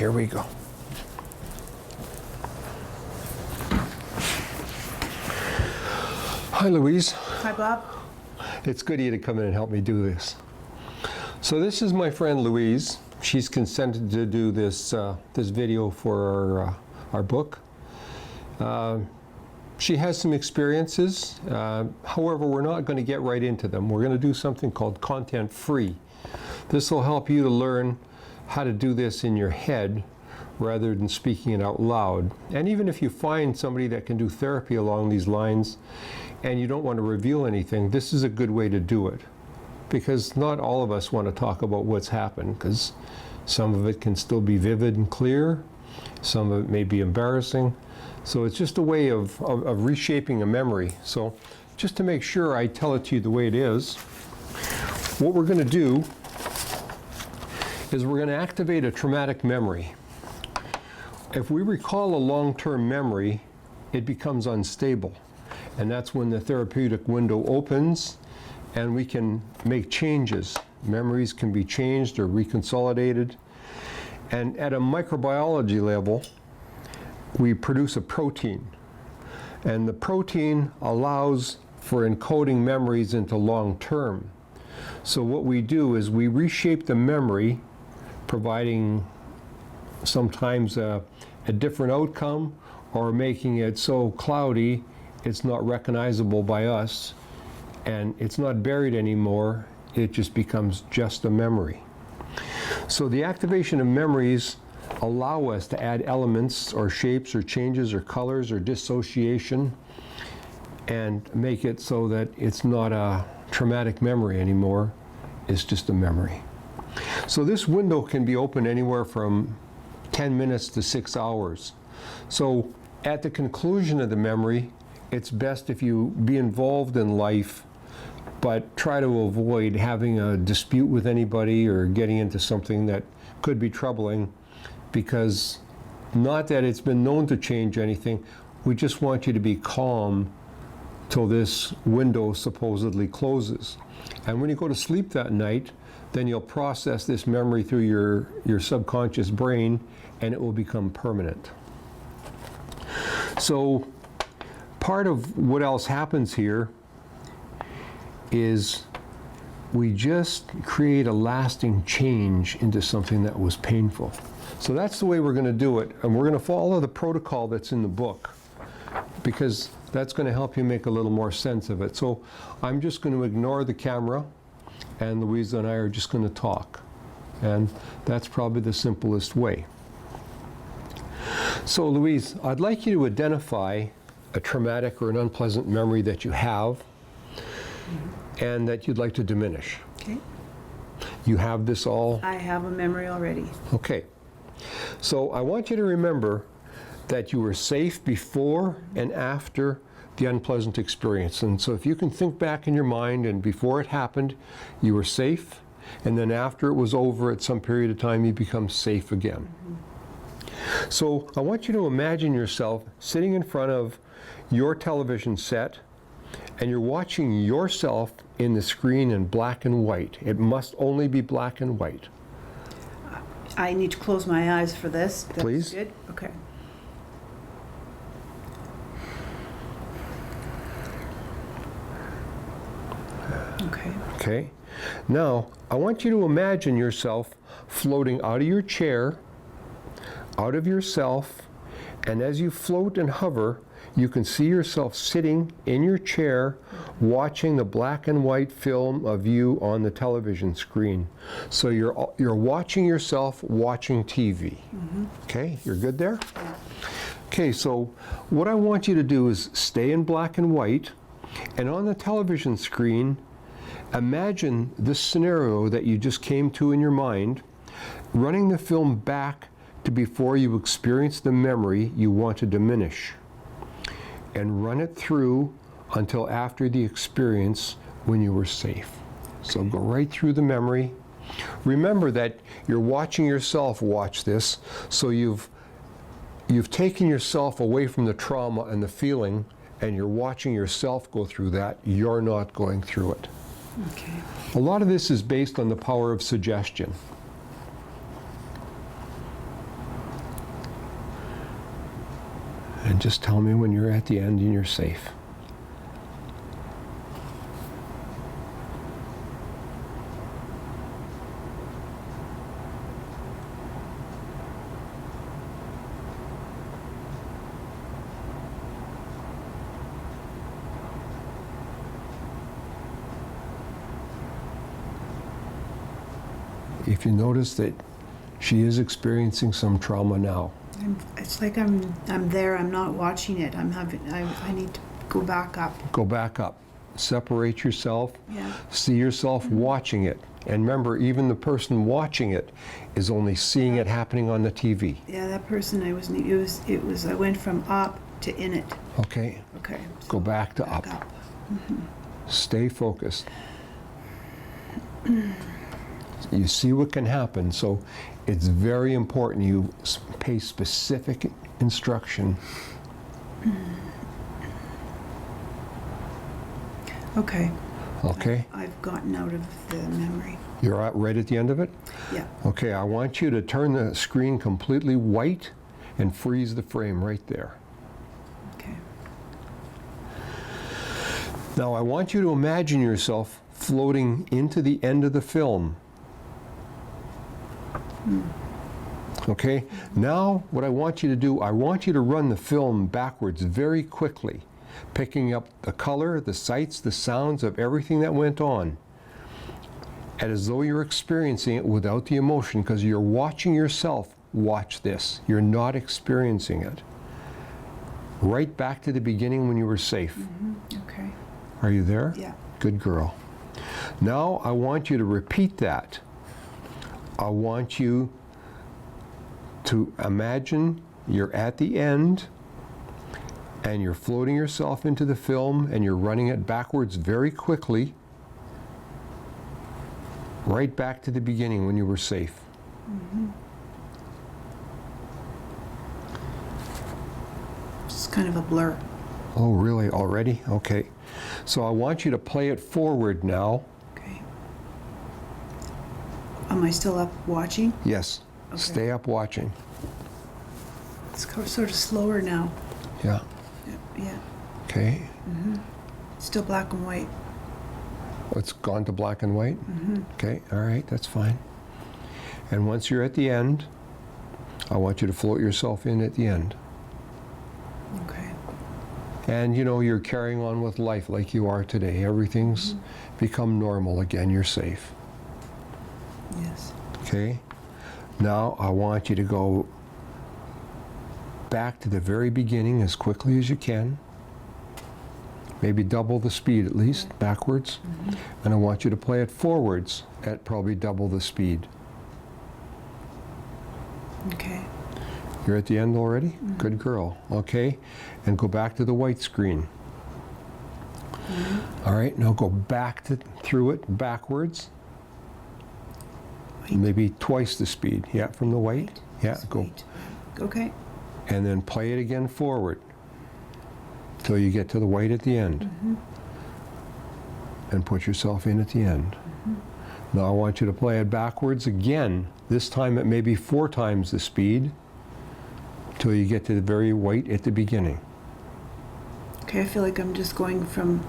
Here we go. Hi, Louise. Hi, Bob. It's good of you to come in and help me do this. So this is my friend Louise. She's consented to do this this video for our book. She has some experiences. However, we're not going to get right into them. We're going to do something called content free. This will help you to learn how to do this in your head rather than speaking it out loud. And even if you find somebody that can do therapy along these lines and you don't want to reveal anything, this is a good way to do it. Because not all of us want to talk about what's happened, because some of it can still be vivid and clear, some of it may be embarrassing. So it's just a way of reshaping a memory. So just to make sure I tell it to you the way it is, what we're going to do is we're going to activate a traumatic memory. If we recall a long-term memory, it becomes unstable. And that's when the therapeutic window opens and we can make changes. Memories can be changed or reconsolidated. And at a microbiology level, we produce a protein. And the protein allows for encoding memories into long-term. So what we do is we reshape the memory, providing sometimes a different outcome, or making it so cloudy it's not recognizable by us, and it's not buried anymore, it just becomes just a memory. So the activation of memories allow us to add elements or shapes or changes or colors or dissociation and make it so that it's not a traumatic memory anymore, it's just a memory. So this window can be open anywhere from 10 minutes to 6 hours. So at the conclusion of the memory, it's best if you be involved in life, but try to avoid having a dispute with anybody or getting into something that could be troubling, because not that it's been known to change anything, we just want you to be calm till this window supposedly closes. And when you go to sleep that night, then you'll process this memory through your subconscious brain and it will become permanent. So part of what else happens here is we just create a lasting change into something that was painful. So that's the way we're going to do it, and we're going to follow the protocol that's in the book, because that's going to help you make a little more sense of it. So I'm just going to ignore the camera, and Louisa and I are just going to talk, and that's probably the simplest way. So Louise, I'd like you to identify a traumatic or an unpleasant memory that you have and that you'd like to diminish. Okay. You have this all? I have a memory already. Okay. So I want you to remember that you were safe before and after the unpleasant experience. And so if you can think back in your mind, and before it happened, you were safe, and then after it was over at some period of time, you become safe again. So I want you to imagine yourself sitting in front of your television set, and you're watching yourself in the screen in black and white. It must only be black and white. I need to close my eyes for this. That's Please. Good. Okay. Okay. Okay. Now, I want you to imagine yourself floating out of your chair, out of yourself, and as you float and hover, you can see yourself sitting in your chair watching the black and white film of you on the television screen. So you're watching yourself watching TV. Okay, you're good there? Okay, so what I want you to do is stay in black and white, and on the television screen, imagine this scenario that you just came to in your mind, running the film back to before you experience the memory you want to diminish, and run it through until after the experience when you were safe. So go right through the memory. Remember that you're watching yourself watch this, so you've taken yourself away from the trauma and the feeling, and you're watching yourself go through that. You're not going through it. Okay. A lot of this is based on the power of suggestion. And just tell me when you're at the end and you're safe. If you notice that she is experiencing some trauma now, It's like I'm there. I'm not watching it. I need to go back up. go back up. Separate yourself. Yeah. See yourself watching it. And remember, even the person watching it is only seeing it happening on the TV. Yeah, that person I went from up to in it. Okay? Okay. Go back to up. Stay focused. You see what can happen, so it's very important you pay specific instruction. Okay. Okay? I've gotten out of the memory. You're right at the end of it? Yeah. Okay, I want you to turn the screen completely white and freeze the frame right there. Okay. Now I want you to imagine yourself floating into the end of the film. Okay, now what I want you to do, I want you to run the film backwards very quickly, picking up the color, the sights, the sounds of everything that went on, and as though you're experiencing it without the emotion, because you're watching yourself watch this. You're not experiencing it. Right back to the beginning when you were safe. Okay. Are you there? Yeah. Good girl. Now I want you to repeat that. I want you to imagine you're at the end and you're floating yourself into the film and you're running it backwards very quickly, right back to the beginning when you were safe. It's kind of a blur. Oh, really? Already? Okay. So I want you to play it forward now. Okay. Am I still up watching? Yes. Okay. Stay up watching. It's sort of slower now. Yeah. Yeah. Okay. Still black and white. It's gone to black and white? Okay. All right. That's fine. And once you're at the end, I want you to float yourself in at the end. Okay. And you know, you're carrying on with life like you are today. Everything's become normal again. You're safe. Yes. Okay? Now I want you to go back to the very beginning as quickly as you can. Maybe double the speed at least, backwards. And I want you to play it forwards at probably double the speed. Okay. You're at the end already? Good girl. Okay? And go back to the white screen. All right, now go back through it backwards. White. Maybe twice the speed. Yeah, from the white. Yeah, go. Sweet. Okay. And then play it again forward till you get to the white at the end. And put yourself in at the end. Now I want you to play it backwards again, this time at maybe 4 times the speed, till you get to the very white at the beginning. Okay, I feel like I'm just going from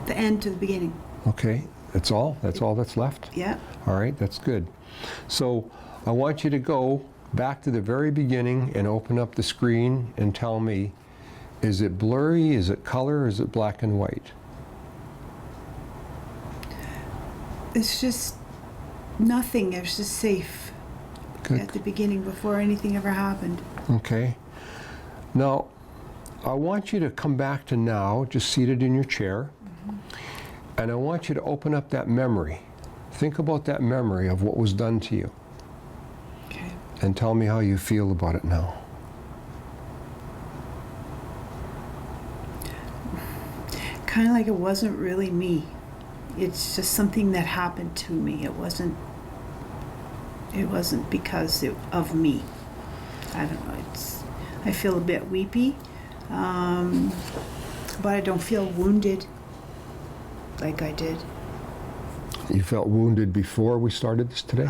the end to the beginning. Okay, that's all? That's all that's left? Yeah. All right, that's good. So I want you to go back to the very beginning and open up the screen and tell me, is it blurry, is it color, or is it black and white? It's just nothing. It's just safe Good. at the beginning before anything ever happened. Okay. Now, I want you to come back to now, just seated in your chair, and I want you to open up that memory. Think about that memory of what was done to you, Okay. and tell me how you feel about it now. Kind of like it wasn't really me. It's just something that happened to me. It wasn't because of me. I don't know. I feel a bit weepy, but I don't feel wounded like I did. You felt wounded before we started this today?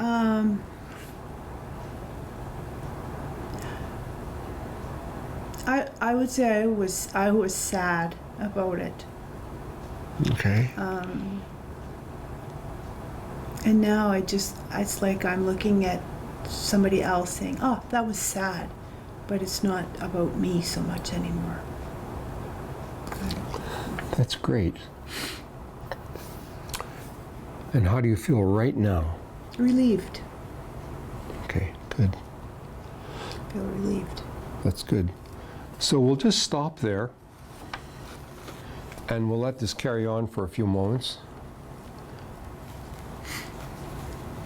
I would say I was sad about it. Okay. And now it's like I'm looking at somebody else saying, oh, that was sad. But it's not about me so much anymore. That's great. And how do you feel right now? Relieved. Okay, good. I feel relieved. That's good. So we'll just stop there and we'll let this carry on for a few moments.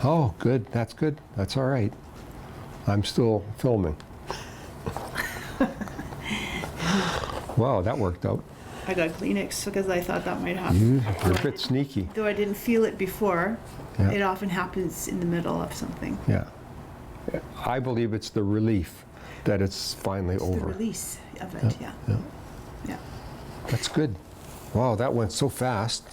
Oh, good. That's good. That's all right. I'm still filming. Wow, that worked out. I got Kleenex because I thought that might happen. You're a bit sneaky. Though I didn't feel it before, Yeah. it often happens in the middle of something. Yeah. I believe it's the relief that it's finally It's over. the release of it, yeah. Yeah. Yeah. That's good. Wow, that went so fast.